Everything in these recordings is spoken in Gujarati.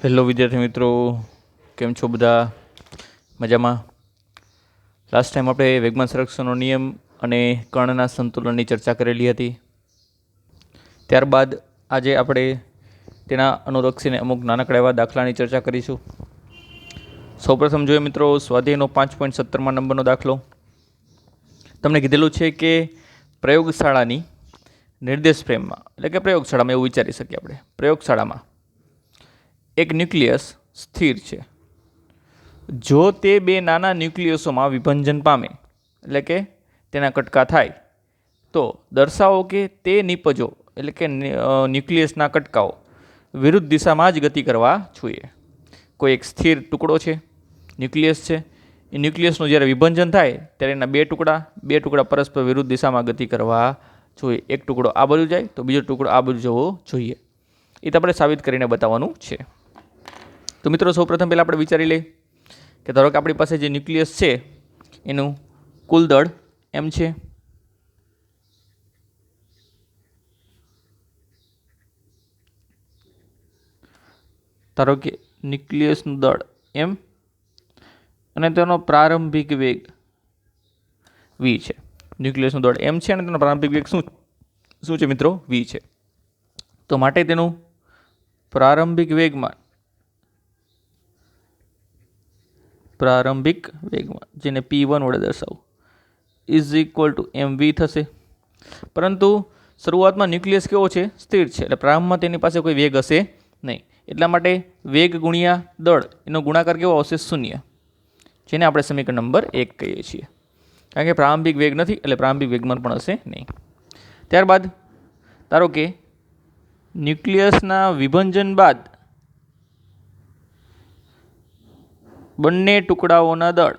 હેલો વિદ્યાર્થી મિત્રો, કેમ છો બધા? મજામાં? લાસ્ટ ટાઈમ આપણે વેગમાન સંરક્ષણનો નિયમ અને કર્ણના સંતુલનની ચર્ચા કરેલી હતી. ત્યારબાદ આજે આપણે તેના અનુલક્ષીને અમુક નાનકડા એવા દાખલાની ચર્ચા કરીશું. સૌપ્રથમ જોઈએ મિત્રો, સ્વાધ્યાયનો 5.17માં નંબરનો દાખલો. તમને કીધેલું છે કે પ્રયોગશાળાની નિર્દેશ ફ્રેમમાં, એટલે કે પ્રયોગશાળામાં એવું વિચારી શકીએ આપણે, પ્રયોગશાળામાં એક ન્યુક્લિયસ સ્થિર છે. જો તે બે નાના ન્યુક્લિયસોમાં વિભંજન પામે, એટલે કે તેના કટકા થાય, તો દર્શાવો કે તે નિપજો એટલે કે ન્યુક્લિયસના કટકાઓ વિરુદ્ધ દિશામાં જ ગતિ કરવા જોઈએ. કોઈ એક સ્થિર ટુકડો છે, ન્યુક્લિયસ છે, એ ન્યુક્લિયસનું જ્યારે વિભંજન થાય ત્યારે એના બે ટુકડા પરસ્પર વિરુદ્ધ દિશામાં ગતિ કરવા જોઈએ. એક ટુકડો આ બાજુ જાય તો બીજો ટુકડો આ બાજુ જવો જોઈએ. એ તો આપણે સાબિત કરીને બતાવવાનું છે. તો મિત્રો, સૌપ્રથમ પહેલાં આપણે વિચારી લઈએ કે ધારો કે આપણી પાસે જે ન્યુક્લિયસ છે એનું કુલ દળ એમ છે. ધારો કે ન્યુક્લિયસનું દળ એમ અને તેનો પ્રારંભિક વેગ વી છે. ન્યુક્લિયસનું દળ એમ છે અને તેનો પ્રારંભિક વેગ શું છે મિત્રો? વી છે. તો માટે તેનું પ્રારંભિક વેગમાન જેને P1 વડે દર્શાવું ઇઝ ઇક્વલ ટુ mv થશે. પરંતુ શરૂઆતમાં ન્યુક્લિયસ કેવો છે? સ્થિર છે. એટલે પ્રારંભમાં તેની પાસે કોઈ વેગ હશે નહીં. એટલા માટે વેગ ગુણ્યા દળ એનો ગુણાકાર કેવો આવશે? 0, જેને આપણે સમીકરણ નંબર 1 કહીએ છીએ. કારણ કે પ્રારંભિક વેગ નથી એટલે પ્રારંભિક વેગમાન પણ હશે નહીં. ત્યારબાદ ધારો કે ન્યુક્લિયસના વિભંજન બાદ બંને ટુકડાઓના દળ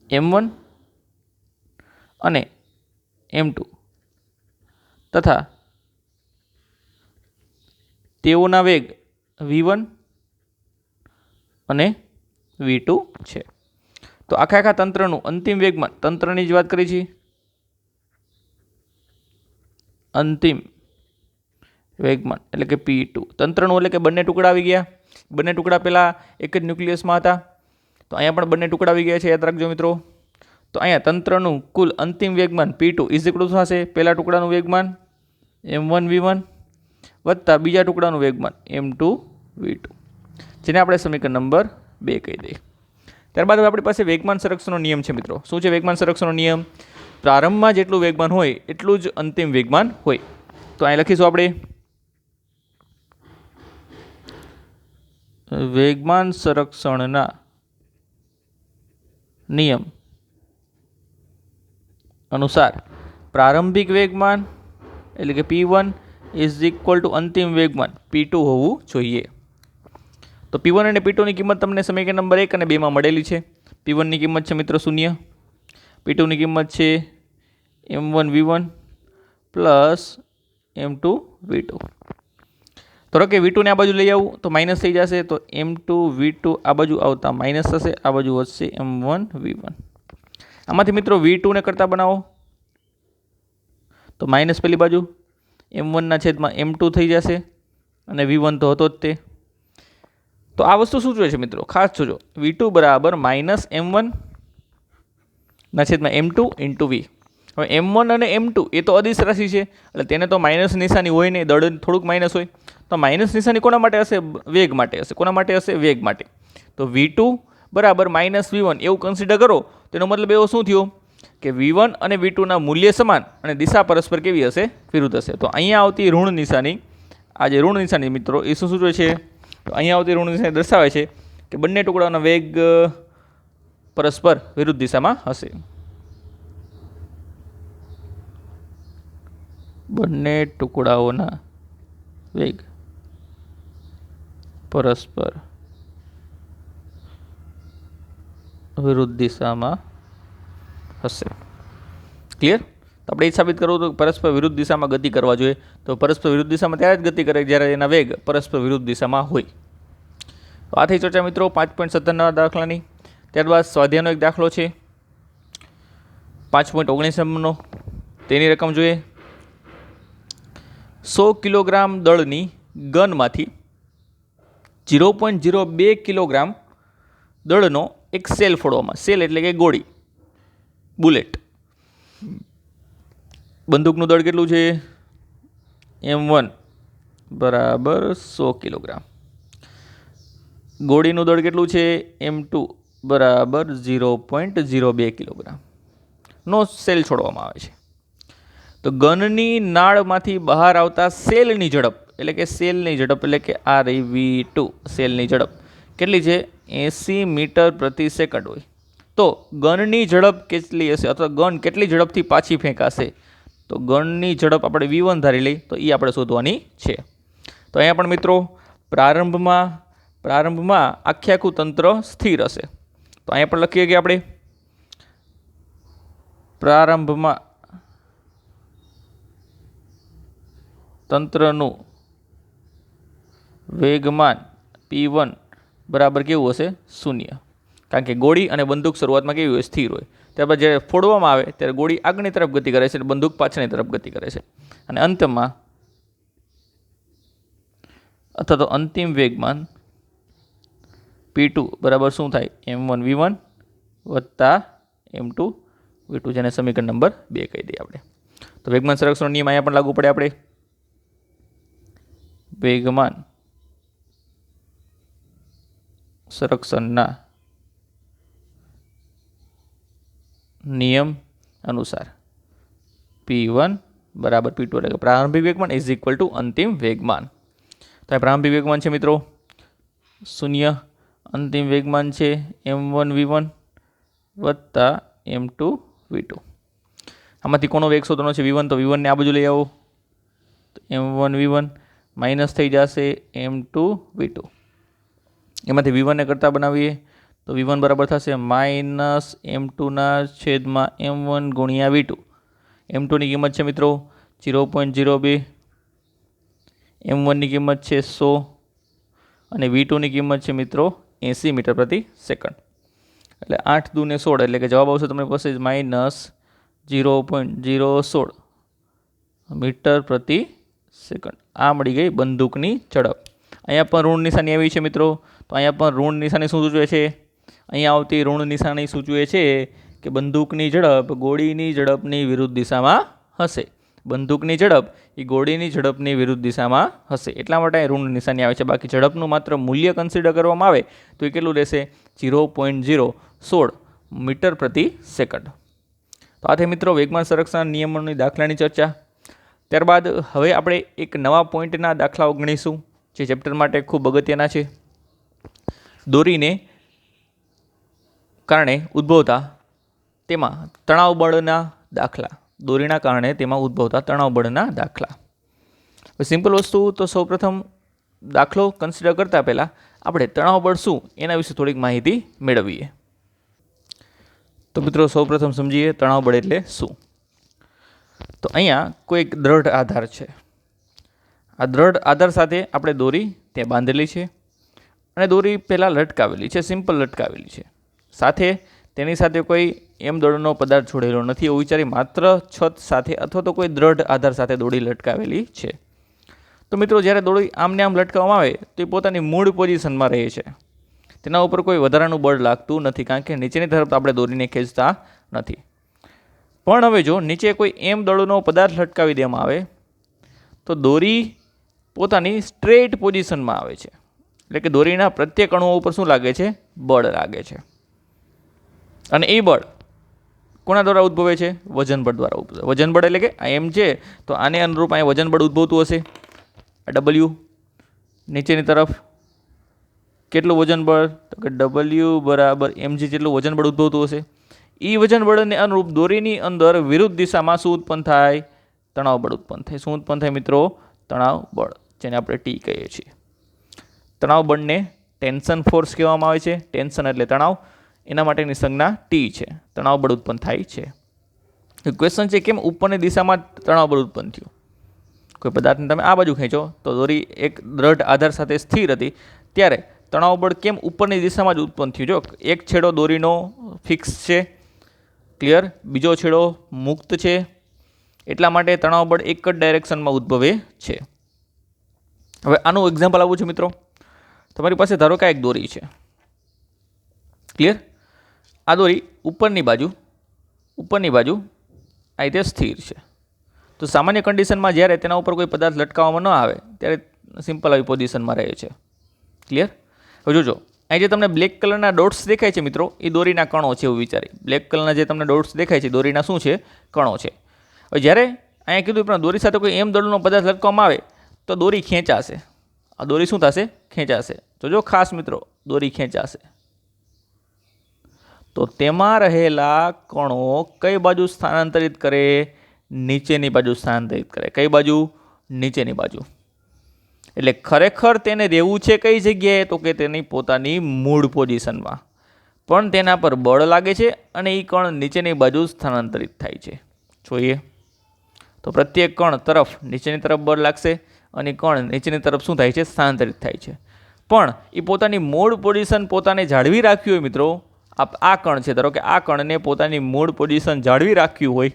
m1 અને m2 તથા તેઓના વેગ v1 અને v2 છે. તો આખા તંત્રનું અંતિમ વેગમાન, તંત્રની જ વાત કરી છે, અંતિમ વેગમાન એટલે કે P2. તંત્રનું એટલે કે બંને ટુકડા આવી ગયા. બંને ટુકડા પહેલાં એક જ ન્યુક્લિયસમાં હતા, તો અહીંયા પણ બંને ટુકડા આવી ગયા છે, યાદ રાખજો મિત્રો. તો અહીંયા તંત્રનું કુલ અંતિમ વેગમાન P2 ઇઝ ઇક્વલ ટુ થશે પહેલા ટુકડાનું વેગમાન m1 v1 વત્તા બીજા ટુકડાનું વેગમાન m2 v2, જેને આપણે સમીકરણ નંબર 2 કહી દઈએ. ત્યારબાદ આપણી પાસે વેગમાન સંરક્ષણનો નિયમ છે મિત્રો. શું છે વેગમાન સંરક્ષણનો નિયમ? પ્રારંભમાં જેટલું વેગમાન હોય એટલું જ અંતિમ વેગમાન હોય. તો અહીં લખીશું આપણે વેગમાન સંરક્ષણના નિયમ અનુસાર પ્રારંભિક વેગમાન એટલે કે P1 ઇઝ ઇક્વલ ટુ અંતિમ વેગમાન P2 હોવું જોઈએ. તો P1 અને P2 ની કિંમત તમને સમીકરણ નંબર 1 અને 2 માં મળેલી છે. P1 ની કિંમત છે મિત્રો 0, P2 ની કિંમત છે m1 v1 plus m2 v2. ધારો કે v2 ને આ બાજુ લઈ આવું તો માઇનસ થઈ જશે, તો m2 v2 આ બાજુ આવતા માઇનસ થશે, આ બાજુ વધશે m1 v1. આમાંથી મિત્રો v2 ને કરતા બનાવો તો માઇનસ પેલી બાજુ m1 ના છેદમાં m2 થઈ જશે અને v1 તો હતો જ તે. તો આ વસ્તુ શું જોઈએ છે મિત્રો? ખાસ જોજો, v2 બરાબર માઇનસ m1 ના છેદમાં m2 ઇન્ટુ v. હવે m1 અને m2 એ તો અદિશ રાશિ છે એટલે તેને તો માઇનસ નિશાની હોય નહીં, દળ થોડુંક માઇનસ હોય. તો માઇનસ નિશાની કોના માટે હશે? વેગ માટે હશે. કોના માટે હશે? વેગ માટે. તો v2 બરાબર માઇનસ v1 એવું કન્સિડર કરો. તેનો મતલબ એવો શું થયો કે v1 અને v2 ના મૂલ્ય સમાન અને દિશા પરસ્પર કેવી હશે? વિરુદ્ધ હશે. તો અહીંયા આવતી ઋણ નિશાની, આ જે ઋણ નિશાની મિત્રો એ શું સૂચવે છે? તો અહીંયા આવતી ઋણ નિશાની દર્શાવે છે કે બંને ટુકડાઓના વેગ પરસ્પર વિરુદ્ધ દિશામાં હશે. બંને ટુકડાઓના વેગ પરસ્પર વિરુદ્ધ દિશામાં હશે. ક્લિયર? તો આપણે એ સાબિત કરવું તો પરસ્પર વિરુદ્ધ દિશામાં ગતિ કરવા જોઈએ. તો પરસ્પર વિરુદ્ધ દિશામાં ત્યારે જ ગતિ કરે જ્યારે એના વેગ પરસ્પર વિરુદ્ધ દિશામાં હોય. તો આ થઈ ચર્ચા મિત્રો 5.17ના દાખલાની. ત્યારબાદ સ્વાધ્યાયનો એક દાખલો છે 5.19 તેની રકમ જોઈએ. 100 કિલોગ્રામ દળની ગનમાંથી 0.02 કિલોગ્રામ દળનો એક સેલ ફોડવામાં, સેલ એટલે કે ગોળી, બુલેટ. બંદૂકનું દળ કેટલું છે? M1 બરાબર 100 કિલોગ્રામ. ગોળીનું દળ કેટલું છે? M2 બરાબર 0.02 કિલોગ્રામ નો સેલ છોડવામાં આવે છે. તો ગનની નાળમાંથી બહાર આવતા સેલની ઝડપ એટલે કે ReV2 સેલની ઝડપ કેટલી છે? 80 મીટર પ્રતિ સેકન્ડ હોય. તો ગનની ઝડપ કેટલી હશે અથવા ગન કેટલી ઝડપથી પાછી ફેંકાશે? તો ગનની ઝડપ આપણે V1 ધારી લઈ તો એ આપણે શોધવાની છે. તો અહીંયા પણ મિત્રો પ્રારંભમાં આખું તંત્ર સ્થિર હશે. તો અહીંયા પણ લખીએ કે આપણે પ્રારંભમાં તંત્રનું વેગમાન P1 બરાબર કેવું હશે? 0. કારણ કે ગોળી અને બંદૂક શરૂઆતમાં કેવી હોય? સ્થિર હોય. ત્યારબાદ જ્યારે ફોડવામાં આવે ત્યારે ગોળી આગળની તરફ ગતિ કરે છે અને બંદૂક પાછળની તરફ ગતિ કરે છે. અને અંતમાં અથવા તો અંતિમ વેગમાન P2 બરાબર શું થાય? M1 V1 વત્તા M2 V2, જેને સમીકરણ નંબર 2 કહી દઈએ આપણે. તો વેગમાન સંરક્ષણનો નિયમ અહીંયા પણ લાગુ પડે આપણે. વેગમાન સંરક્ષણના નિયમ અનુસાર P1 બરાબર P2 એટલે કે પ્રારંભિક વેગમાન ઇઝ ઇક્વલ ટુ અંતિમ વેગમાન. તો આ પ્રારંભિક વેગમાન છે મિત્રો 0, અંતિમ વેગમાન છે M1 V1 વત્તા M2 V2. આમાંથી કોનો વેગ શોધવાનો છે? V1. તો V1 ને આ બાજુ લઈ આવો તો M1 V1 માઇનસ થઈ જશે M2 V2. એમાંથી V1 ને કરતા બનાવીએ તો V1 બરાબર થશે માઇનસ M2/M1 ગુણ્યા V2. M2 ની કિંમત છે મિત્રો 0.02, M1 ની કિંમત છે 100 અને V2 ની કિંમત છે મિત્રો 80 મીટર પ્રતિ સેકન્ડ. એટલે 8 દૂને 16 એટલે કે જવાબ આવશે તમને પાસે માઇનસ 0.016 મીટર પ્રતિ સેકન્ડ. આ મળી ગઈ બંદૂકની ઝડપ. અહીંયા પણ ઋણ નિશાની આવી છે મિત્રો. તો અહીંયા પણ ઋણ નિશાની શું સૂચવે છે? અહીંયા આવતી ઋણ નિશાની સૂચવે છે કે બંદૂકની ઝડપ ગોળીની ઝડપની વિરુદ્ધ દિશામાં હશે. બંદૂકની ઝડપ એ ગોળીની ઝડપની વિરુદ્ધ દિશામાં હશે. એટલા માટે ઋણ નિશાની આવે છે. બાકી ઝડપનું માત્ર મૂલ્ય કન્સિડર કરવામાં આવે તો એ કેટલું રહેશે? 0.016 મીટર પ્રતિ સેકન્ડ. તો આ થઈ મિત્રો વેગમાન સંરક્ષણ નિયમોની દાખલાની ચર્ચા. ત્યારબાદ હવે આપણે એક નવા પોઈન્ટના દાખલાઓ ગણીશું જે ચેપ્ટર માટે ખૂબ અગત્યના છે. દોરીને કારણે ઉદ્ભવતા તેમાં તણાવ બળના દાખલા. દોરીના કારણે તેમાં ઉદ્ભવતા તણાવ બળના દાખલા. સિમ્પલ વસ્તુ તો સૌપ્રથમ દાખલો કન્સિડર કરતાં પહેલાં આપણે તણાવ બળ શું એના વિશે થોડીક માહિતી મેળવીએ. તો મિત્રો સૌપ્રથમ સમજીએ તણાવ બળ એટલે શું. તો અહીંયા કોઈ એક દ્રઢ આધાર છે. આ દ્રઢ આધાર સાથે આપણે દોરી ત્યાં બાંધેલી છે અને દોરી પહેલાં લટકાવેલી છે, સિમ્પલ લટકાવેલી છે. સાથે તેની સાથે કોઈ એમ દળનો પદાર્થ જોડેલો નથી એવું વિચારી માત્ર છત સાથે અથવા તો કોઈ દ્રઢ આધાર સાથે દોરી લટકાવેલી છે. તો મિત્રો જ્યારે દોરી આમને આમ લટકાવવામાં આવે તો એ પોતાની મૂળ પોઝિશનમાં રહે છે. તેના ઉપર કોઈ વધારાનું બળ લાગતું નથી કારણ કે નીચેની તરફ આપણે દોરીને ખેંચતા નથી. પણ હવે જો નીચે કોઈ એમ દળનો પદાર્થ લટકાવી દેવામાં આવે તો દોરી પોતાની સ્ટ્રેટ પોઝિશનમાં આવે છે. એટલે કે દોરીના પ્રત્યેક અણુઓ ઉપર શું લાગે છે? બળ લાગે છે. અને એ બળ કોના દ્વારા ઉદ્ભવે છે? વજન બળ દ્વારા ઉદ્ભવે. વજન બળ એટલે કે આ એમ છે તો આને અનુરૂપ અહીંયા વજન બળ ઉદ્ભવતું હશે. W નીચેની તરફ કેટલું વજન બળ? તો કે W બરાબર mg જેટલું વજન બળ ઉદ્ભવતું હશે. એ વજન બળને અનુરૂપ દોરીની અંદર વિરુદ્ધ દિશામાં શું ઉત્પન્ન થાય? તણાવ બળ ઉત્પન્ન થાય. શું ઉત્પન્ન થાય મિત્રો? તણાવ બળ, જેને આપણે T કહીએ છીએ. તણાવ બળને ટેન્શન ફોર્સ કહેવામાં આવે છે. ટેન્શન એટલે તણાવ, એના માટેની સંજ્ઞા T છે. તણાવ બળ ઉત્પન્ન થાય છે. ક્વેશ્ચન છે કેમ ઉપરની દિશામાં તણાવ બળ ઉત્પન્ન થયું? કોઈ પદાર્થને તમે આ બાજુ ખેંચો તો દોરી એક દ્રઢ આધાર સાથે સ્થિર હતી, ત્યારે તણાવ બળ કેમ ઉપરની દિશામાં જ ઉત્પન્ન થયું? જો એક છેડો દોરીનો ફિક્સ છે, ક્લિયર, બીજો છેડો મુક્ત છે, એટલા માટે તણાવ બળ એક જ ડાયરેક્શનમાં ઉદ્ભવે છે. હવે આનું એક્ઝામ્પલ આપું છું મિત્રો. તમારી પાસે ધારો કે એક દોરી છે, ક્લિયર. આ દોરી ઉપરની બાજુ આ રીતે સ્થિર છે. તો સામાન્ય કન્ડિશનમાં જ્યારે તેના ઉપર કોઈ પદાર્થ લટકાવવામાં ન આવે ત્યારે સિમ્પલ આવી પોઝિશનમાં રહે છે, ક્લિયર. હવે જોજો, અહીં જે તમને બ્લેક કલરના ડોટ્સ દેખાય છે મિત્રો, એ દોરીના કણો છે એવું વિચારી. બ્લેક કલરના જે તમને ડોટ્સ દેખાય છે દોરીના શું છે? કણો છે. હવે જ્યારે અહીંયા કીધું પણ દોરી સાથે કોઈ એમ દળનો પદાર્થ લટકાવવામાં આવે તો દોરી ખેંચાશે. આ દોરી શું થશે? ખેંચાશે. જોજો ખાસ મિત્રો, દોરી ખેંચાશે તો તેમાં રહેલા કણો કઈ બાજુ સ્થાનાંતરિત કરે? નીચેની બાજુ સ્થાનાંતરિત કરે. કઈ બાજુ? નીચેની બાજુ. એટલે ખરેખર તેને રહેવું છે કઈ જગ્યાએ? તો કે તેની પોતાની મૂળ પોઝિશનમાં, પણ તેના પર બળ લાગે છે અને એ કણ નીચેની બાજુ સ્થાનાંતરિત થાય છે. જોઈએ તો પ્રત્યેક કણ તરફ નીચેની તરફ બળ લાગશે અને કણ નીચેની તરફ શું થાય છે? સ્થાનાંતરિત થાય છે. પણ એ પોતાની મૂળ પોઝિશન પોતાને જાળવી રાખ્યું હોય મિત્રો, આ કણ છે, ધારો કે આ કણને પોતાની મૂળ પોઝિશન જાળવી રાખ્યું હોય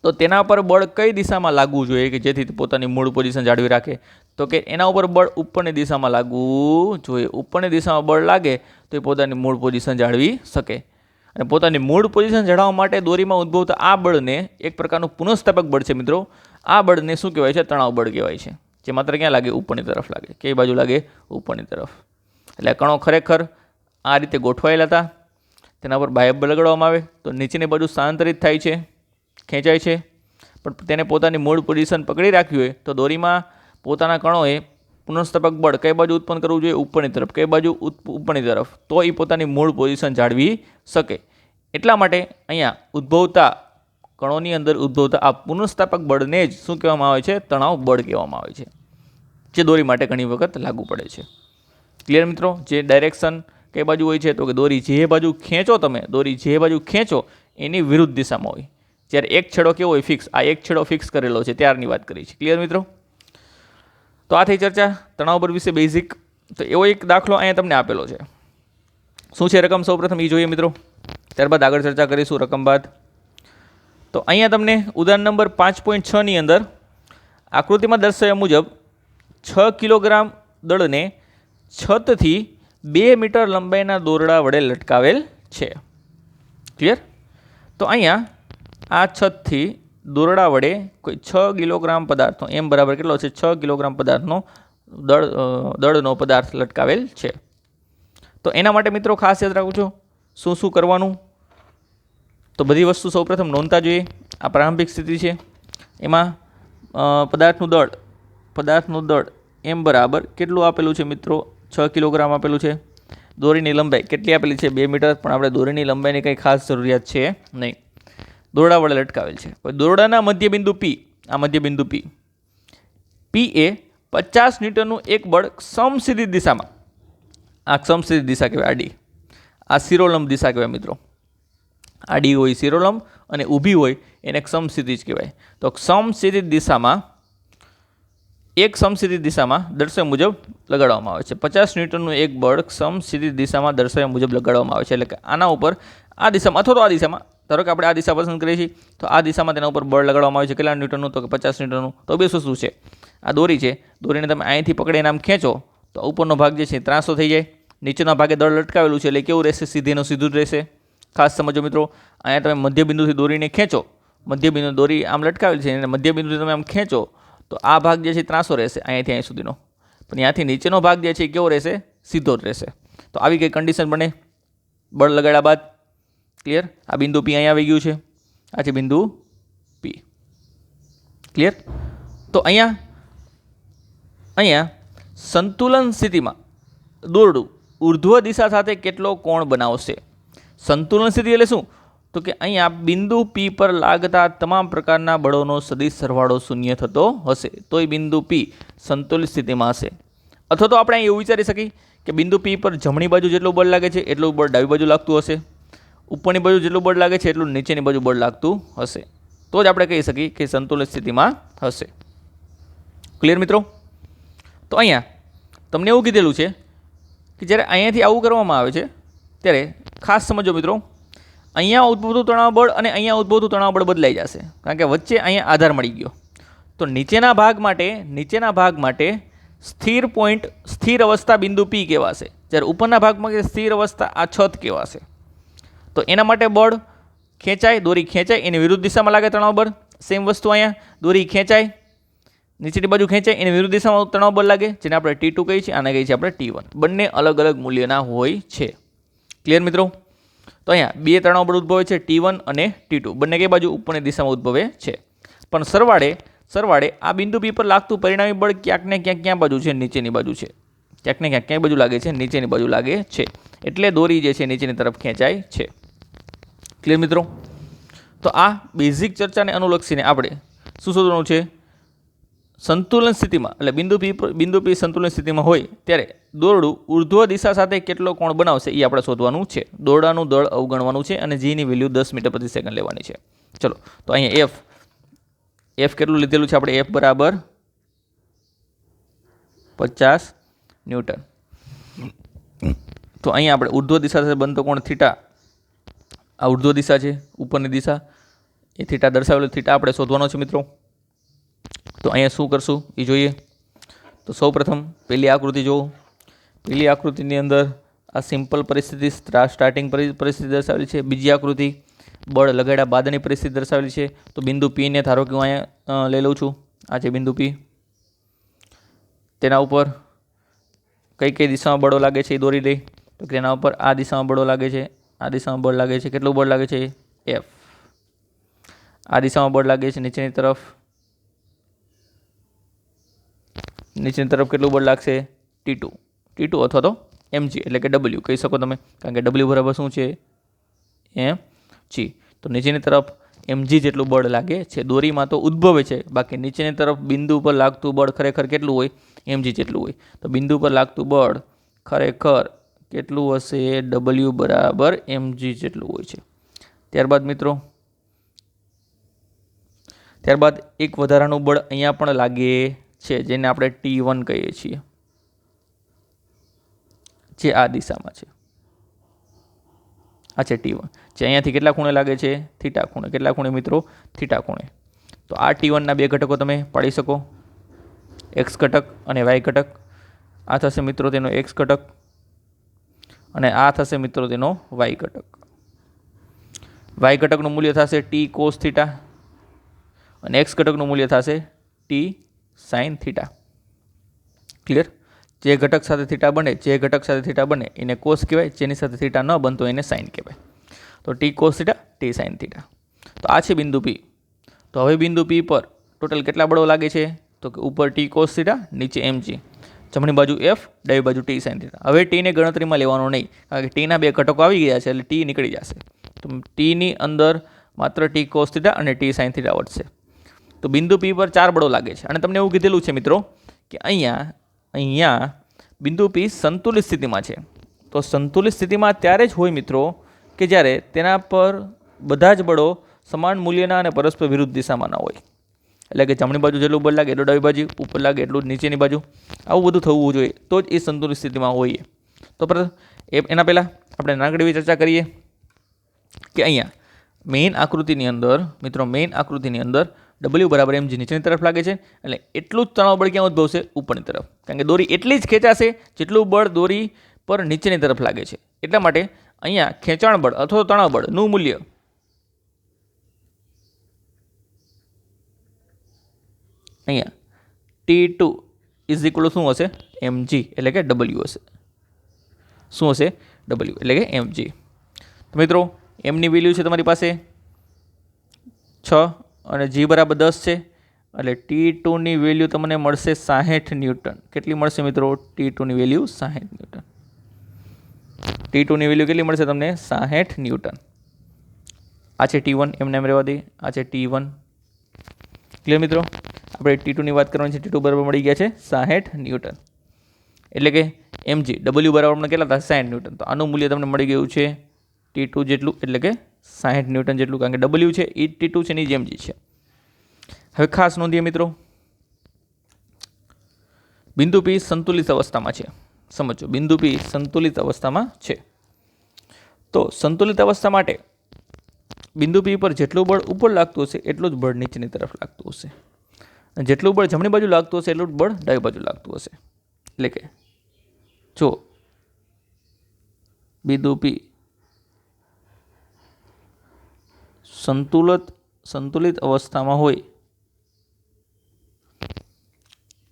તો તેના પર બળ કઈ દિશામાં લાગવું જોઈએ કે જેથી પોતાની મૂળ પોઝિશન જાળવી રાખે? તો કે એના ઉપર બળ ઉપરની દિશામાં લાગવું જોઈએ. ઉપરની દિશામાં બળ લાગે તો એ પોતાની મૂળ પોઝિશન જાળવી શકે. અને પોતાની મૂળ પોઝિશન જાળવવા માટે દોરીમાં ઉદ્ભવતા આ બળને એક પ્રકારનું પુનઃસ્થાપક બળ છે મિત્રો. આ બળને શું કહેવાય છે? તણાવ બળ કહેવાય છે. જે માત્ર ક્યાં લાગે? ઉપરની તરફ લાગે. કઈ બાજુ લાગે? ઉપરની તરફ. એટલે કણો ખરેખર આ રીતે ગોઠવાયેલા હતા, તેના પર બાહ્ય બળ લગાડવામાં આવે તો નીચેની બાજુ સ્થાનાંતરિત થાય છે, ખેંચાય છે. પણ તેને પોતાની મૂળ પોઝિશન પકડી રાખ્યું હોય તો દોરીમાં પોતાના કણોએ પુનઃસ્થાપક બળ કઈ બાજુ ઉત્પન્ન કરવું જોઈએ? ઉપરની તરફ. કઈ બાજુ? ઉપરની તરફ. તો એ પોતાની મૂળ પોઝિશન જાળવી શકે. એટલા માટે અહીંયા ઉદ્ભવતા કણોની અંદર ઉદ્ભવતા આ પુનઃસ્થાપક બળને જ શું કહેવામાં આવે છે? તણાવ બળ કહેવામાં આવે છે, જે દોરી માટે ઘણી વખત લાગુ પડે છે. ક્લિયર મિત્રો? જે ડાયરેક્શન કઈ બાજુ હોય છે? તો કે દોરી જે બાજુ ખેંચો, દોરી જે બાજુ ખેંચો એની વિરુદ્ધ દિશામાં હોય. જ્યારે એક છેડો કેવો હોય? ફિક્સ. આ એક છેડો ફિક્સ કરેલો છે ત્યારની વાત કરી છે. ક્લિયર મિત્રો? તો આ થઈ ચર્ચા તણાવ બળ વિશે બેઝિક. તો એવો એક દાખલો અહીંયા તમને આપેલો છે. શું છે રકમ? સૌપ્રથમ એ જોઈએ મિત્રો, ત્યારબાદ આગળ ચર્ચા કરીશું રકમ બાદ. તો અહીંયા તમને ઉદાહરણ નંબર 5.6 અંદર આકૃતિમાં દર્શાવ્યા મુજબ 6 કિલોગ્રામ દળને છતથી 2 મીટર લંબાઈના દોરડા વડે લટકાવેલ છે. ક્લિયર? તો અહીંયા આ છતથી દોરડા વડે કોઈ 6 કિલોગ્રામ પદાર્થનો, એમ બરાબર કેટલો છે? 6 કિલોગ્રામ પદાર્થનો દળનો પદાર્થ લટકાવેલ છે. તો એના માટે મિત્રો ખાસ યાદ રાખજો શું શું કરવાનું. તો બધી વસ્તુ સૌપ્રથમ નોંધતા જોઈએ. આ પ્રારંભિક સ્થિતિ છે, એમાં પદાર્થનું દળ એમ બરાબર કેટલું આપેલું છે મિત્રો? 6 કિલોગ્રામ આપેલું છે. દોરીની લંબાઈ કેટલી આપેલી છે? 2 મીટર. પણ આપણે દોરીની લંબાઈની કંઈ ખાસ જરૂરિયાત છે નહીં. દોરડા વડે લટકાવેલ છે. દોરડાના મધ્યબિંદુ પી, આ મધ્યબિંદુ પી એ 50 ન્યૂટનનું એક બળ સમસીધી દિશામાં, આ સમસીધી દિશા કહેવાય આડી, આ શિરોલંબ દિશા કહેવાય મિત્રો. આડી હોય શિરોલંબ અને ઊભી હોય એને સમસીધી જ કહેવાય. તો સમસીધી દિશામાં દર્શાવ્યા મુજબ લગાડવામાં આવે છે. 50 ન્યૂટનનું એક બળ સમસીધી દિશામાં દર્શાવ્યા મુજબ લગાડવામાં આવે છે. એટલે કે આના ઉપર આ દિશામાં અથવા તો આ દિશામાં, ધારો કે આપણે આ દિશા પસંદ કરીએ છીએ તો આ દિશામાં તેના ઉપર બળ લગાડવામાં આવે છે. કેટલા ન્યૂટનનું? તો કે 50 ન્યૂટનનું. તો બે શું છે? આ દોરી છે, દોરીને તમે અહીંથી પકડીને આમ ખેંચો તો ઉપરનો ભાગ જે છે ત્રાસો થઈ જાય. નીચેના ભાગે દળ લટકાવેલું છે એટલે કેવું રહેશે? સીધેનું સીધું જ રહેશે. ખાસ સમજો મિત્રો, અહીંયા તમે મધ્યબિંદુથી દોરીને ખેંચો, મધ્યબિંદુ દોરી આમ લટકાવેલી છે અને મધ્યબિંદુથી તમે આમ ખેંચો તો આ ભાગ જે છે ત્રાસો રહેશે અહીંયાથી અહીં સુધીનો. પણ ત્યાંથી નીચેનો ભાગ જે છે કેવો રહેશે? સીધો જ રહેશે. તો આવી કઈ કન્ડિશન બને બળ લગાડ્યા બાદ. ક્લિયર? આ બિંદુ પી અહીંયા આવી ગયું છે, આ છે બિંદુ પી. ક્લિયર? તો અહીંયા સંતુલન સ્થિતિમાં દોરડું ઉર્ધ્વ દિશા સાથે કેટલો કોણ બનાવશે? સંતુલન સ્થિતિ એટલે શું? તો કે અહીંયા બિંદુ પી પર લાગતા તમામ પ્રકારના બળોનો સદિશ સરવાળો શૂન્ય થતો હશે તો એ બિંદુ પી સંતુલિત સ્થિતિમાં હશે. અથવા તો આપણે એવું વિચારી શકીએ કે બિંદુ પી પર જમણી બાજુ જેટલું બળ લાગે છે એટલું બળ ડાબી બાજુ લાગતું હશે, ઉપરની બાજુ જેટલું બળ લાગે છે એટલું નીચેની બાજુ બળ લાગતું હશે. તો જ આપણે કહી શકીએ કે સંતુલિત સ્થિતિમાં હશે. ક્લિયર મિત્રો? તો અહીંયા તમને એવું કીધેલું છે કે જ્યારે અહીંયાથી આવું કરવામાં આવે છે ત્યારે ખાસ સમજો મિત્રો, અહીંયા ઉદ્ભવતું તણાવ બળ અને અહીંયા ઉદ્ભવતું તણાવ બળ બદલાઈ જશે કારણ કે વચ્ચે અહીંયા આધાર મળી ગયો. તો નીચેના ભાગ માટે સ્થિર પોઈન્ટ, સ્થિર અવસ્થા બિંદુ પી કહેવાશે. જ્યારે ઉપરના ભાગમાં સ્થિર અવસ્થા આ છત કહેવાશે. તો એના માટે બળ ખેંચાય, દોરી ખેંચાય, એની વિરુદ્ધ દિશામાં લાગે તણાવ બળ. સેમ વસ્તુ અહીંયા દોરી ખેંચાય, નીચેની બાજુ ખેંચાય, એની વિરુદ્ધ દિશામાં તણાવ બળ લાગે, જેને આપણે T2 કહીએ છીએ, આને કહીએ છીએ આપણે T1. બંને અલગ અલગ મૂલ્યના હોય છે. ક્લિયર મિત્રો? તો અહીંયા બે તણાવ બળ ઉદ્ભવે છે, T1 અને T2. બંને કઈ બાજુ? ઉપરની દિશામાં ઉદ્ભવે છે. પણ સરવાળે આ બિંદુ P પર લાગતું પરિણામી બળ ક્યાંક ને ક્યાં બાજુ છે? નીચેની બાજુ છે. ક્યાંક ને ક્યાં બાજુ લાગે છે? નીચેની બાજુ લાગે છે. એટલે દોરી જે છે નીચેની તરફ ખેંચાય છે. ક્લિયર મિત્રો? તો આ બેઝિક ચર્ચાને અનુલક્ષીને આપણે શું શોધવાનું છે? સંતુલન સ્થિતિમાં, એટલે બિંદુ P સંતુલન સ્થિતિમાં હોય ત્યારે દોરડું ઉર્ધ્વ દિશા સાથે કેટલો કોણ બનાવશે એ આપણે શોધવાનું છે. દોરડાનું દળ અવગણવાનું છે અને જીની વેલ્યુ 10 મીટર પ્રતિ સેકન્ડ લેવાની છે. ચલો, તો અહીંયા એફ કેટલું લીધેલું છે આપણે? એફ બરાબર 50 ન્યૂટન. તો અહીંયા આપણે ઉર્ધ્વ દિશા સાથે બનતો કોણ થીટા, આ ઉર્ધ્વ દિશા છે, ઉપરની દિશા, એ થીટા દર્શાવેલો થીટા આપણે શોધવાનો છે મિત્રો. તો અહીંયા શું કરશું એ જોઈએ. તો સૌપ્રથમ પહેલી આકૃતિ જુઓ. પહેલી આકૃતિની અંદર આ સિમ્પલ પરિસ્થિતિ, સ્ટાર્ટિંગ પરિસ્થિતિ દર્શાવેલી છે. બીજી આકૃતિ બળ લગાડ્યા બાદની પરિસ્થિતિ દર્શાવેલી છે. તો બિંદુ P ને ધારો કે હું અહીંયા લઈ લઉં છું. આ છે બિંદુ P. તેના ઉપર કઈ દિશામાં બળો લાગે છે એ દોરી લઈ. તો તેના ઉપર આ દિશામાં બળો લાગે છે, આ દિશામાં બળ લાગે છે. કેટલું બળ લાગે છે? F. આ દિશામાં બળ લાગે છે નીચેની તરફ કેટલું બળ લાગશે? T2 અથવા તો mg એટલે કે W કહી શકો તમે, કારણ કે W બરાબર શું છે? mg. તો નીચેની તરફ mg જેટલું બળ લાગે છે. દોરીમાં તો ઉદ્ભવે છે, બાકી નીચેની તરફ બિંદુ પર લાગતું બળ ખરેખર કેટલું હોય? mg જેટલું હોય. તો બિંદુ પર લાગતું બળ ખરેખર કેટલું હશે? W બરાબર mg જેટલું હોય છે. ત્યારબાદ એક વધારાનું બળ અહીંયા પણ લાગે છે, જેને આપણે T1 કહીએ છીએ, જે આ દિશામાં છે. આ છે T1, જે અહીંયાથી કેટલા ખૂણે લાગે છે? થીટા ખૂણે. કેટલા ખૂણે મિત્રો? થીટા ખૂણે. તો આ T1 ના બે ઘટકો તમે પાડી શકો, x ઘટક અને y ઘટક. આ થશે મિત્રો તેનો x ઘટક અને આ થશે મિત્રો તેનો y ઘટક. y ઘટકનું મૂલ્ય થશે T cos થીટા અને x ઘટકનું મૂલ્ય થશે T sin થીટા. ક્લિયર? જે ઘટક સાથે થીટા બને એને કોસ કહેવાય, જેની સાથે થીટા ન બનતો એને સાઇન કહેવાય. તો T cos theta, T sin theta. તો આ છે બિંદુ P. તો હવે બિંદુ P પર ટોટલ કેટલા બળો લાગે છે? તો કે ઉપર T cos થીટા, નીચે mg, જમણી બાજુ F, ડાબી બાજુ T sin થીટા. હવે T ને ગણતરીમાં લેવાનો નહીં, કારણ કે T ના બે ઘટકો આવી ગયા છે એટલે T નીકળી જશે. તો T ની અંદર માત્ર T cos થીટા અને T sin થીટા વધશે. તો બિંદુ P પર 4 બળો લાગે છે અને તમને એવું કીધેલું છે મિત્રો કે અહીંયા બિંદુ P સંતુલિત સ્થિતિમાં છે. તો સંતુલિત સ્થિતિમાં ત્યારે જ હોય મિત્રો કે જ્યારે તેના પર બધા જ બળો સમાન મૂલ્યના અને પરસ્પર વિરુદ્ધ દિશામાં ના હોય. એટલે કે જમણી બાજુ જેટલું બળ લાગે એટલું ડાબી બાજુ, ઉપર લાગે એટલું નીચેની બાજુ, આવું બધું થવું જોઈએ તો જ એ સંતુલિત સ્થિતિમાં હોઈએ. તો એના પહેલાં આપણે નાનકડી એવી ચર્ચા કરીએ કે અહીંયા મેઇન આકૃતિની અંદર W બરાબર mg નીચેની તરફ લાગે છે, એટલે એટલું જ તણાવ બળ ક્યાં ઉદ્ભવશે? ઉપરની તરફ, કારણ કે દોરી એટલી જ ખેંચાશે જેટલું બળ દોરી પર નીચેની તરફ લાગે છે. એટલા માટે અહીંયા ખેંચાણ બળ અથવા તણાવ બળનું મૂલ્ય અહીંયા T2 ઇઝ ઇક્વલ શું હશે? mg એટલે કે W હશે. શું હશે? W એટલે કે mg. તો મિત્રો એમની વેલ્યુ છે તમારી પાસે 6 અને g બરાબર 10 છે, એટલે T2 ની વેલ્યુ તમને મળશે 60 ન્યૂટન. કેટલી મળશે મિત્રો? T2 ની વેલ્યુ 60 ન્યૂટન. T2 ની વેલ્યુ કેટલી મળશે તમને? 60 ન્યૂટન. આ છે T1, એમને એમ રહેવા દઈએ. આ છે T1. ક્લિયર મિત્રો? આપણે T2 ની વાત કરવાની છે. T2 બરાબર મળી ગયા છે 60 ન્યૂટન. એટલે કે mg W બરાબર મને કેટલા થશે? 60 ન્યૂટન. તો આનું મૂલ્ય તમને મળી ગયું છે T2 જેટલું, એટલે કે 60 ન્યૂટન જેટલું, કારણ કે W છે એ T2 છે ની જેમ જ છે. હવે ખાસ નોંધીએ મિત્રો, બિંદુ P સંતુલિત અવસ્થામાં છે. સમજો, બિંદુ P સંતુલિત અવસ્થામાં છે. તો સંતુલિત અવસ્થા માટે બિંદુ P પર જેટલું બળ ઉપર લાગતું હશે એટલું જ બળ નીચેની તરફ લાગતું હશે, અને જેટલું બળ જમણી બાજુ લાગતું હશે એટલું જ બળ ડાબી બાજુ લાગતું હશે. એટલે કે જો બિંદુ પી સંતુલિત અવસ્થામાં હોય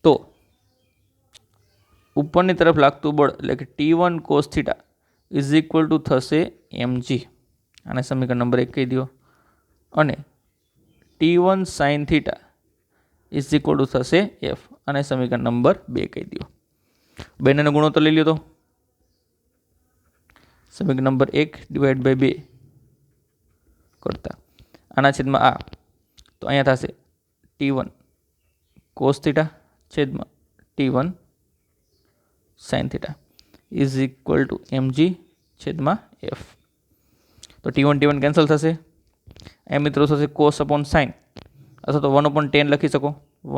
તો ઉપરની તરફ લાગતું બળ એટલે કે T1 cos θ is equal to થશે mg, આને સમીકરણ નંબર 1 કહી દો, અને T1 sin θ is equal to થશે f, અને સમીકરણ નંબર 2 કહી દો. બંનેનો ગુણોત્તર લઈ લ્યો તો સમીકરણ નંબર 1 ડિવાઈડ બાય 2 કરતા આના છેદમાં આ, તો અહીંયા થશે T1 cos θ છેદમાં T1 sin θ is equal to mg છેદમાં f. તો T1 કેન્સલ થશે, એ મિત્રો થશે cos અપોન sin, અથવા તો 1/10 લખી શકો,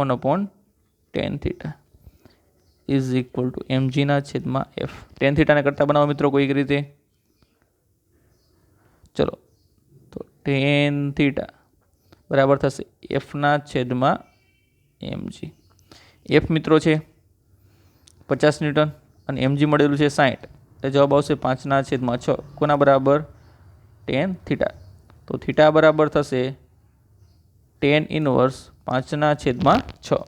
1/tan θ is equal to mg ના છેદમાં f. tan θ ને કરતા બનાવો મિત્રો કોઈક રીતે, ચલો તો tan θ બરાબર થશે f ના છેદમાં mg. f મિત્રો છે 50 ન્યૂટન અને mg મળેલું છે 60, એટલે જવાબ આવશે 5/6. કોના બરાબર? tan θ. તો θ બરાબર થશે tan ઇનવર્સ 5/6,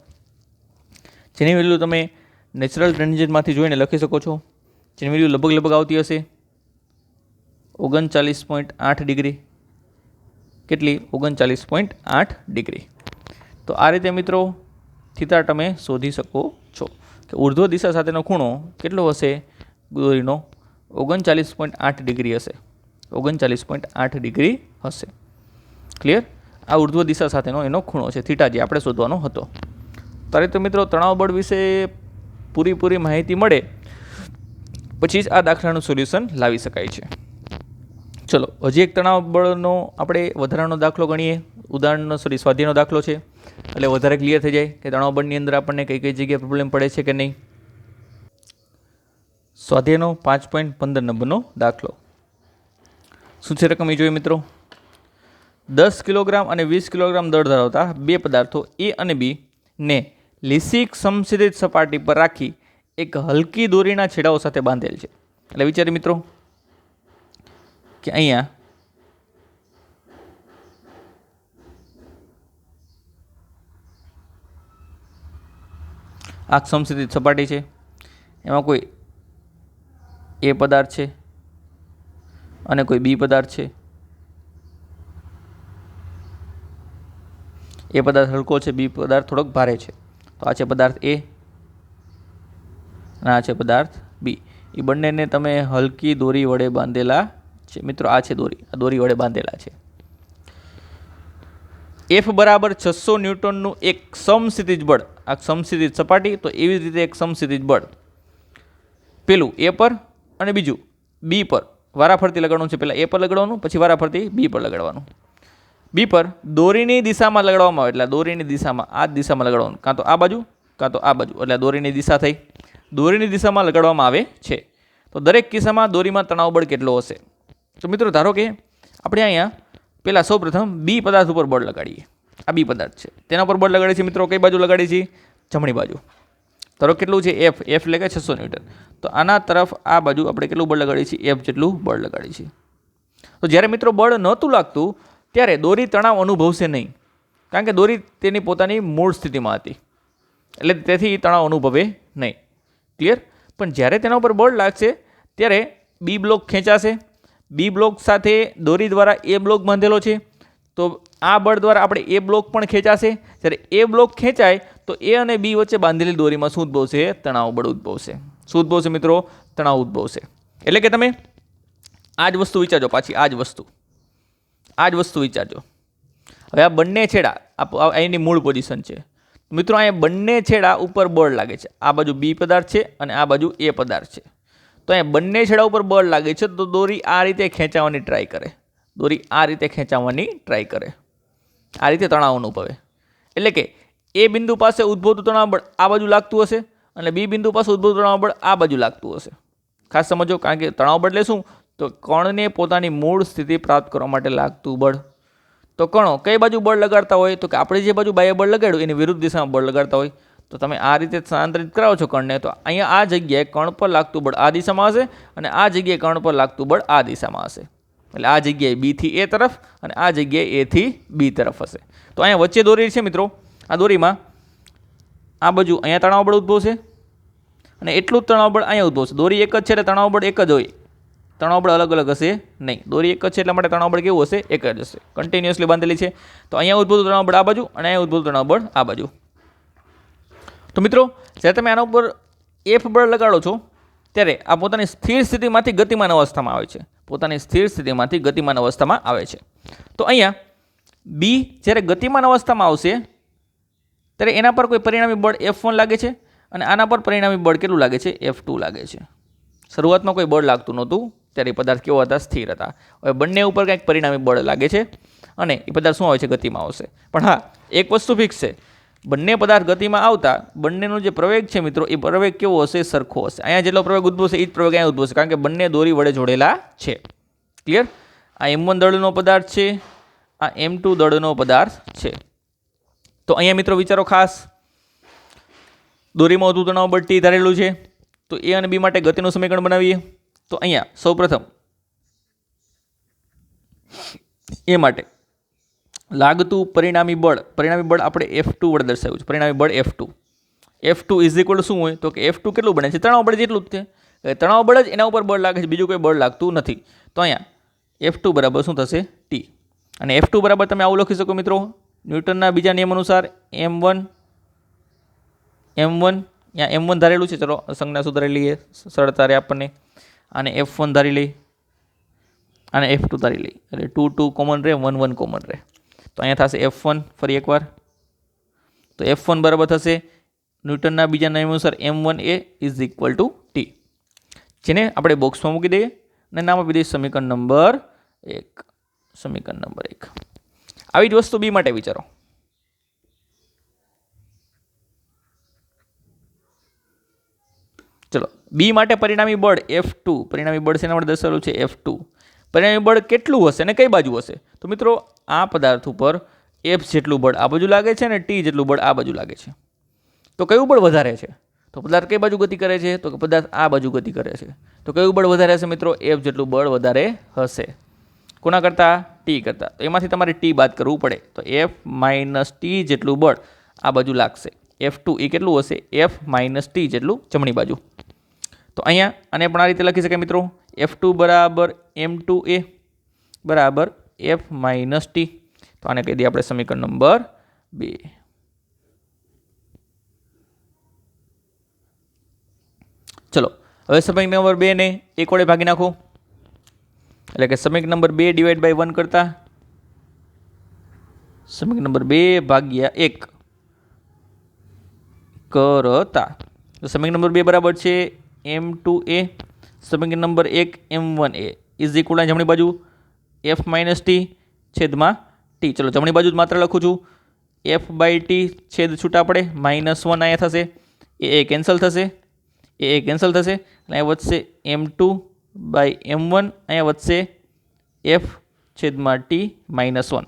જેની વેલ્યુ તમે નેચરલ ટ્રાન્ઝિશનમાંથી જોઈને લખી શકો છો, જેની વેલ્યુ લગભગ આવતી હશે 39.8 ડિગ્રી. કેટલી? 39.8 ડિગ્રી. તો આ રીતે મિત્રો થીટા તમે શોધી શકો છો કે ઉર્ધ્વ દિશા સાથેનો ખૂણો કેટલો હશે દોરીનો? 39.8 ડિગ્રી હશે, 39.8 ડિગ્રી હશે. ક્લિયર? આ ઉર્ધ્વ દિશા સાથેનો એનો ખૂણો છે થીટા, જે આપણે શોધવાનો હતો. ત્યારે તો મિત્રો તણાવ બળ વિશે પૂરી માહિતી મળે પછી જ આ દાખલાનું સોલ્યુશન લાવી શકાય છે. ચલો હજી એક તણાવ બળનો આપણે વધારાનો દાખલો ગણીએ, સ્વાધ્યાયનો દાખલો છે, એટલે વધારે ક્લિયર થઈ જાય કે તણાવ બળની અંદર આપણને કઈ જગ્યાએ પ્રોબ્લેમ પડે છે કે નહીં. સ્વાધ્યાયનો 5.15 નંબરનો દાખલો શું છે રકમ એ જોઈએ મિત્રો. 10 કિલોગ્રામ અને 20 કિલોગ્રામ દળ ધરાવતા બે પદાર્થો એ અને બી ને લીસીક સમશીતોષ્ણ સપાટી પર રાખી એક હલકી દોરીના છેડાઓ સાથે બાંધેલ છે. એટલે વિચારી મિત્રો કે અહીંયા આ સમશીતોષ્ણ સપાટી છે, એમાં કોઈ એ પદાર્થ છે અને કોઈ બી પદાર્થ છે. એ પદાર્થ હલકો છે, બી પદાર્થ થોડોક ભારે છે. તો આ છે પદાર્થ એ અને આ છે પદાર્થ બી. એ બંનેને તમે હલકી દોરી વડે બાંધેલા છે મિત્રો. આ છે દોરી, આ દોરી વડે બાંધેલા છે. એફ બરાબર 600 ન્યૂટનનું એક સમસ્થિતિજ બળ, આ સમસ્થિતિજ સપાટી, તો એવી જ રીતે એક સમસ્થિતિજ બળ પેલું એ પર અને બીજું બી પર વારાફરતી લગાડવાનું છે. પહેલાં એ પર લગાડવાનું, પછી વારાફરતી બી પર લગાડવાનું. બી પર દોરીની દિશામાં લગાડવામાં આવે, એટલે દોરીની દિશામાં આ જ દિશામાં લગાડવાનું, કાં તો આ બાજુ કાં તો આ બાજુ, એટલે દોરીની દિશા થઈ. દોરીની દિશામાં લગાડવામાં આવે છે. તો દરેક કિસ્સામાં દોરીમાં તણાવ બળ કેટલો હશે? તો મિત્રો ધારો કે આપણે અહીંયા પહેલાં સૌપ્રથમ બી પદાર્થ ઉપર બળ લગાડીએ. આ બી પદાર્થ છે, તેના પર બળ લગાડીએ છીએ મિત્રો. કઈ બાજુ લગાડીએ છીએ? જમણી બાજુ. ધારો કેટલું છે? એફ એટલે કે 600 ન્યૂટન. તો આના તરફ આ બાજુ આપણે કેટલું બળ લગાડીએ છીએ? એફ જેટલું બળ લગાડીએ છીએ. તો જ્યારે મિત્રો બળ નહોતું લાગતું ત્યારે દોરી તણાવ અનુભવશે નહીં, કારણ કે દોરી તેની પોતાની મૂળ સ્થિતિમાં હતી, એટલે તેથી તણાવ અનુભવે નહીં. ક્લિયર? પણ જ્યારે તેના ઉપર બળ લાગશે ત્યારે બી બ્લોક ખેંચાશે. બી બ્લોક સાથે દોરી દ્વારા એ બ્લોક બાંધેલો છે, તો આ બળ દ્વારા આપણે એ બ્લોક પણ ખેંચાશે. જ્યારે એ બ્લોક ખેંચાય તો એ અને બી વચ્ચે બાંધેલી દોરીમાં શું ઉદ્ભવશે? તણાવ બળ ઉદ્ભવશે. શું ઉદ્ભવશે મિત્રો? તણાવ ઉદ્ભવશે. એટલે કે તમે આ જ વસ્તુ વિચારજો, પાછી આ જ વસ્તુ વિચારજો. હવે આ બંને છેડા અહીંની મૂળ પોઝિશન છે મિત્રો. અહીંયા બંને છેડા ઉપર બળ લાગે છે. આ બાજુ બી પદાર્થ છે અને આ બાજુ એ પદાર્થ છે. તો અહીંયા બંને છેડા ઉપર બળ લાગે છે, તો દોરી આ રીતે ખેંચાવાની ટ્રાય કરે. આ રીતે તણાવ અનુભવે. એટલે કે એ બિંદુ પાસે ઉદ્ભવતું તણાવ બળ આ બાજુ લાગતું હશે અને બી બિંદુ પાસે ઉદ્ભવતું તણાવ બળ આ બાજુ લાગતું હશે. ખાસ સમજો, કારણ કે તણાવ બળ એટલે શું? તો કણને પોતાની મૂળ સ્થિતિ પ્રાપ્ત કરવા માટે લાગતું બળ. તો કણો કઈ બાજુ બળ લગાડતા હોય? તો કે આપણે જે બાજુ બાહ્ય બળ લગાડ્યું એની વિરુદ્ધ દિશામાં બળ લગાડતા હોય. તો તમે આ રીતે સ્થાનાંતરિત કરાવો છો કણને, તો અહીંયા આ જગ્યાએ કણ પર લાગતું બળ આ દિશામાં હશે અને આ જગ્યાએ કણ પર લાગતું બળ આ દિશામાં હશે. એટલે આ જગ્યાએ બી થી એ તરફ અને આ જગ્યાએ એ થી બી તરફ હશે. તો અહીંયા વચ્ચે દોરી છે મિત્રો, આ દોરીમાં આ બાજુ અહીંયા તણાવ બળ ઉદ્ભવશે અને એટલું જ તણાવ બળ અહીંયા ઉદ્ભવશે. દોરી એક જ છે એટલે તણાવ બળ એક જ હોય, તણાવ બળ અલગ અલગ હશે નહીં. દોરી એક જ છે એટલા માટે તણાવ બળ કેવું હશે? એક જ હશે, કન્ટિન્યુઅસલી બાંધેલી છે. તો અહીંયા ઉદ્ભવતું તણાવ બળ આ બાજુ અને અહીંયા ઉદ્ભવતું તણાવ બળ આ બાજુ. તો મિત્રો જ્યારે તમે આના ઉપર એફ બળ લગાડો છો ત્યારે આ પોતાની સ્થિર સ્થિતિમાંથી ગતિમાન અવસ્થામાં આવે છે, પોતાની સ્થિર સ્થિતિમાંથી ગતિમાન અવસ્થામાં આવે છે. તો અહીંયા બી જ્યારે ગતિમાન અવસ્થામાં આવશે ત્યારે એના પર કોઈ પરિણામી બળ F1 લાગે છે અને આના પર પરિણામી બળ કેટલું લાગે છે? F2 લાગે છે. શરૂઆતમાં કોઈ બળ લાગતું નહોતું ત્યારે એ પદાર્થ કેવો હતા? સ્થિર હતા. હવે બંને ઉપર કંઈક પરિણામી બળ લાગે છે અને એ પદાર્થ શું આવે છે? ગતિમાં આવશે. પણ હા, એક વસ્તુ ફિક્સ છે, બંને પદાર્થ ગતિમાં આવતા બંનેનો જે પ્રવેગ છે મિત્રો, એ પ્રવેગ કેવો હશે? સરખો હશે. અહીંયા જેટલો પ્રવેગ ઉદ્ભવશે એ જ પ્રવેગ અહીંયા ઉદ્ભવશે, કારણ કે બંને દોરી વડે જોડેલા છે. ક્લિયર? આ M1 દળનો પદાર્થ છે, આ M2 દળનો પદાર્થ છે. તો અહીંયા મિત્રો વિચારો ખાસ, દોરીમાં વધુ તણાવ બળ T ધારેલું છે. તો એ અને બી માટે ગતિનું સમીકરણ બનાવીએ. તો અહીંયા સૌપ્રથમ એ માટે લાગતું પરિણામી બળ આપણે F2 વડે દર્શાવ્યું છે. પરિણામી બળ F2 ઇઝ ઇક્વલ શું હોય? તો કે F2 કેટલું બને છે? તણાવ બળ જેટલું જ છે. તણાવ બળ જ એના ઉપર બળ લાગે છે, બીજું કોઈ બળ લાગતું નથી. તો અહીંયા F2 બરાબર શું થશે? T. અને F2 બરાબર તમે આવું લખી શકો મિત્રો, ન્યૂટનના બીજા નિયમ અનુસાર M1 ત્યાં M1 ધારેલું છે. ચલો સંજ્ઞા સુધારી લઈએ સરળતા રહે આપણને. આને F1 ધારી લઈ, આને F2 ધારી લઈ, એટલે 2 2 કોમન રહે, 1 1 કોમન રહે. તો અહીંયા થશે F1 ફરી એકવાર. તો F1 બરાબર થશે ન્યૂટનના બીજા નિયમ અનુસાર M1A is equal two T, જેને આપણે બોક્સમાં મૂકી દઈએ અને નામ આપી દઈએ સમીકરણ નંબર 1. સમીકરણ નંબર 1. આવી જ વસ્તુ બી માટે વિચારો. ચલો, બી માટે પરિણામી બળ F2, પરિણામી બળ શેના વડે દર્શાવેલું છે? F2. પરિણામી બળ કેટલું હશે અને કઈ બાજુ હશે? તો મિત્રો આ પદાર્થ ઉપર F જેટલું બળ આ બાજુ લાગે છે અને T જેટલું બળ આ બાજુ લાગે છે. તો કયું બળ વધારે છે? તો પદાર્થ કઈ બાજુ ગતિ કરે છે? તો કે પદાર્થ આ બાજુ ગતિ કરે છે. તો કયું બળ વધારે હશે મિત્રો? F જેટલું બળ વધારે હશે. કોના કરતાં? T કરતાં. તો એમાંથી તમારે T બાદ કરવું પડે. તો F માઇનસ T જેટલું બળ આ બાજુ લાગશે. F2 એ કેટલું હશે? F માઇનસ T જેટલું જમણી બાજુ. તો અહીંયા આને પણ આ રીતે લખી શકાય મિત્રો, F2 બરાબર M2A બરાબર F માઇનસ T. તો આને કહી દઈએ આપણે સમીકરણ નંબર 2. ચલો, હવે સમીકરણ નંબર 2 ને 1 વડે ભાગી નાખો. એટલે કે સમીકરણ નંબર 2 ડિવાઈડ બાય 1 કરતા સમીકરણ નંબર 2 ભાગ્યા 1 કરતા. તો સમીકરણ નંબર 2 બરાબર છે M2A, સમીકરણ number 1 M1A is equal two જમણી બાજુ F માઇનસ T છેદમાં T. ચલો જમણી બાજુ જ માત્ર લખું છું, F બાય T છેદ છૂટા પડે, -1 અહીંયા થશે, એ કેન્સલ થશે, એ કેન્સલ થશે, અહીંયા વધશે M2 બાય M1, અહીંયા વધશે F છેદમાં T -1.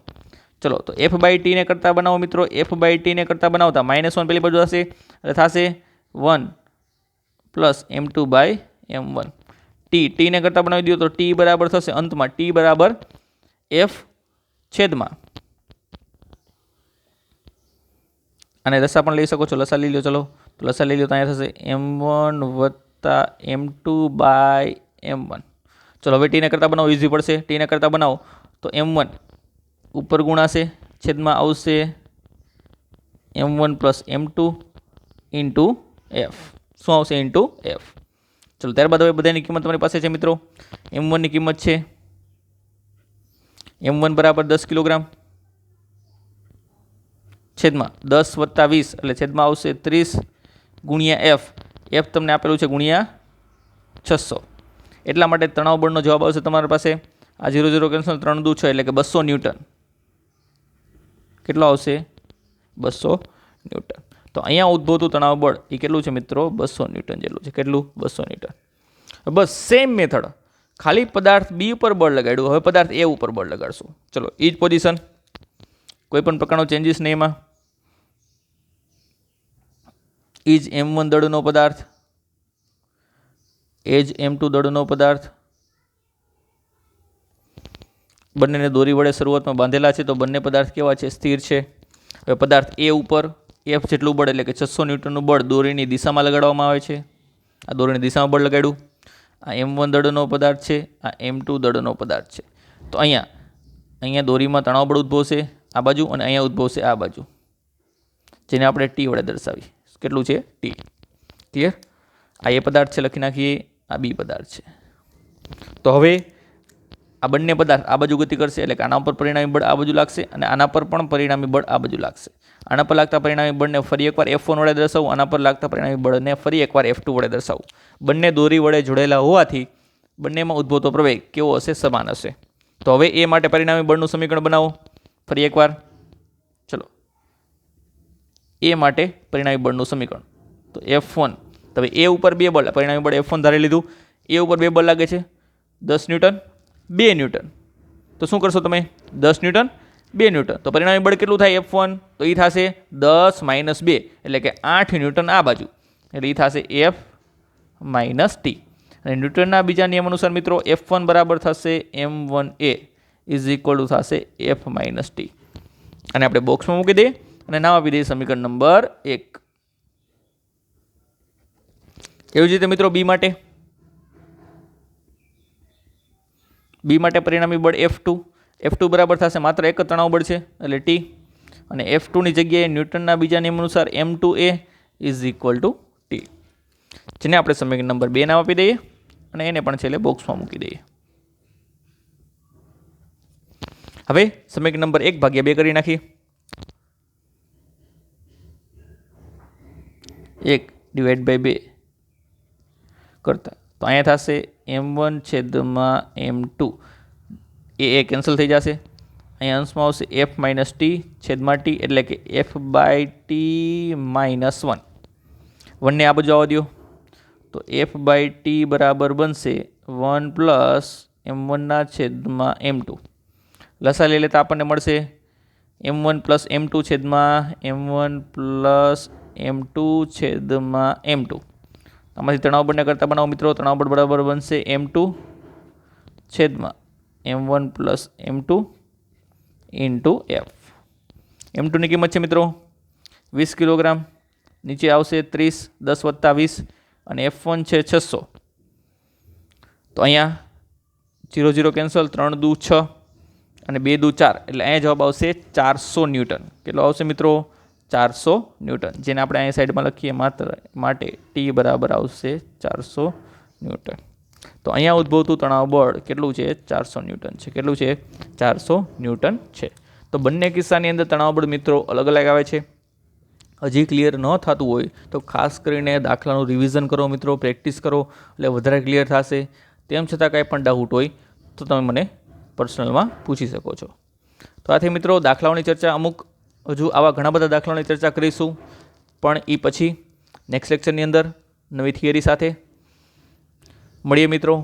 ચલો તો F બાય T ને કરતાં બનાવો મિત્રો, F બાય T ને કરતાં બનાવતા -1 પેલી બાજુ હશે એટલે થશે 1 plus M2 by M1. T ને કરતાં બનાવી દો તો T બરાબર થશે અંતમાં T બરાબર F છેદમાં, અને લસા પણ લઈ શકો છો, લસા લઈ લો. ચલો તો લસા લઈ લો તો અહીંયા થશે M1 વત્તા M2 બાય M1. ચલો હવે T ને કરતાં બનાવો, ઇઝી પડશે. T ને કરતાં બનાવો તો M1 ઉપર ગુણાશે, છેદમાં આવશે M1 plus M2 into F. શું આવશે? Into F. ચલો ત્યારબાદ હવે બધાની કિંમત તમારી પાસે છે મિત્રો. M1 ની કિંમત છે M1 બરાબર 10 કિલોગ્રામ છેદમાં 10 વત્તા 20 એટલે છેદમાં આવશે 30 ગુણ્યા F. F તમને આપેલું છે ગુણ્યા 600. એટલા માટે તણાવ બળનો જવાબ આવશે તમારી પાસે આ 0 0 કેન્સલ, 3 દુ 6 એટલે કે 200 ન્યૂટન. કેટલો આવશે? 200 ન્યૂટન. તો અહીંયા ઉદ્ભવતું તણાવ બળ એ કેટલું છે મિત્રો? 200 ન્યૂટન જેટલું છે. કેટલું? 200 ન્યૂટન. બસ સેમ મેથડ, ખાલી પદાર્થ બી ઉપર બળ લગાડ્યું, હવે પદાર્થ એ ઉપર બળ લગાડશું. ચલો એ જ પોઝિશન, કોઈ પણ પ્રકારનો ચેન્જીસ નહીં એમાં. ઇજ M1 દળનો પદાર્થ એજ M2 દળનો પદાર્થ બંનેને દોરી વડે શરૂઆતમાં બાંધેલા છે, તો બંને પદાર્થ કેવા છે? સ્થિર છે. હવે પદાર્થ એ ઉપર F જેટલું બળ એટલે કે 600 ન્યૂટનનું બળ દોરીની દિશામાં લગાડવામાં આવે છે. આ દોરીની દિશામાં બળ લગાડ્યું. આ M1 દળનો પદાર્થ છે, આ M2 દળનો પદાર્થ છે. તો અહીંયા દોરીમાં તણાવ બળ ઉદ્ભવશે આ બાજુ અને અહીંયા ઉદ્ભવશે આ બાજુ, જેને આપણે T વડે દર્શાવી. કેટલું છે? T. ક્લિયર? આ એ પદાર્થ છે, લખી નાખીએ. આ બી પદાર્થ છે. તો હવે આ બંને પદાર્થ આ બાજુ ગતિ કરશે એટલે કે આના પર પરિણામી બળ આ બાજુ લાગશે અને આના પર પણ પરિણામી બળ આ બાજુ લાગશે. આના પર લાગતા પરિણામી બળને ફરી એકવાર F1 વડે દર્શાવું, આના પર લાગતા પરિણામી બળને ફરી એકવાર F2 વડે દર્શાવું. બંને દોરી વડે જોડાયેલા હોવાથી બંનેમાં ઉદ્ભવતો પ્રવેગ કેવો હશે? સમાન હશે. તો હવે એ માટે પરિણામી બળનું સમીકરણ બનાવો ફરી એકવાર. ચલો, એ માટે પરિણામી બળનું સમીકરણ તો F1. તો હવે એ ઉપર બે બળ, પરિણામી બળ F1 ધારી લીધું. એ ઉપર બે બળ લાગે છે 10 ન્યૂટન 2 ન્યૂટન. તો શું કરશો તમે? 10 ન્યૂટન 2 ન્યૂટન. તો પરિણામી બળ કેટલું થાય F1? તો એ થશે 10 - 2 એટલે કે 8 ન્યૂટન આ બાજુ, એટલે એ થશે F - T. અને ન્યૂટનના બીજા નિયમ અનુસાર મિત્રો F1 બરાબર થશે M1A ઇઝ ઇક્વલ ટુ થશે F - T. અને આપણે બોક્સમાં મૂકી દઈએ અને નામ આપી દઈએ સમીકરણ નંબર 1. એવી જ રીતે મિત્રો બી માટે પરિણામી બળ F2 બરાબર થશે માત્ર એક જ તણાવ બળ છે એટલે T, અને F2 ની જગ્યાએ ન્યૂટનના બીજા નિયમ અનુસાર M2A is equal two T, જેને આપણે સમીકરણ નંબર 2 નામ આપી દઈએ અને એને પણ છેલ્લે બોક્સમાં મૂકી દઈએ. હવે સમીકરણ નંબર 1/2 કરી નાખીએ. 1/2 કરતા તો અહીંયા થશે M1/M2 એ કેન્સલ થઈ જશે. અહીંયા અંશમાં આવશે F - T છેદમાં T એટલે કે F/T - 1. 1ને આ બાજુ આવવા દો તો F/T બરાબર બનશે 1 + M1/M2. લસા લઈ લેતા આપણને મળશે M1 + M2 છેદમાં M1 + M2/M2. આમાંથી તણાવ બળને કરતા બનાવો મિત્રો. તણાવ બળ બરાબર બનશે M2 છેદમાં M1 + M2 × F. M2 ની કિંમત છે મિત્રો 20 કિલોગ્રામ, નીચે આવશે 30, 10 + 20 અને F1 છે 600. તો અહીંયા 0 0 કેન્સલ, 3 × 2 = 6 અને 2 × 2 = 4 એટલે અહીંયા જવાબ આવશે 400 ન્યૂટન. કેટલો આવશે મિત્રો? 400 ન્યૂટન, જેને આપણે અહીંયા સાઈડમાં લખીએ માટે T બરાબર આવશે 400 ન્યૂટન. તો અહીંયા ઉદ્ભવતું તણાવ બળ કેટલું છે? 400 ન્યૂટન છે. કેટલું છે? 400 ન્યૂટન છે. તો બંને કિસ્સાની અંદર તણાવ બળ મિત્રો અલગ અલગ આવે છે. હજી ક્લિયર ન થતું હોય તો ખાસ કરીને દાખલાનું રિવિઝન કરો મિત્રો, પ્રેક્ટિસ કરો એટલે વધારે ક્લિયર થશે. તેમ છતાં કાંઈ પણ ડાઉટ હોય તો તમે મને પર્સનલમાં પૂછી શકો છો. તો આથી મિત્રો દાખલાઓની ચર્ચા અમુક હજુ આવા ઘણા બધા દાખલાઓની ચર્ચા કરીશું, પણ એ પછી નેક્સ્ટ લેક્ચરની અંદર નવી થિયરી સાથે મળીએ મિત્રો.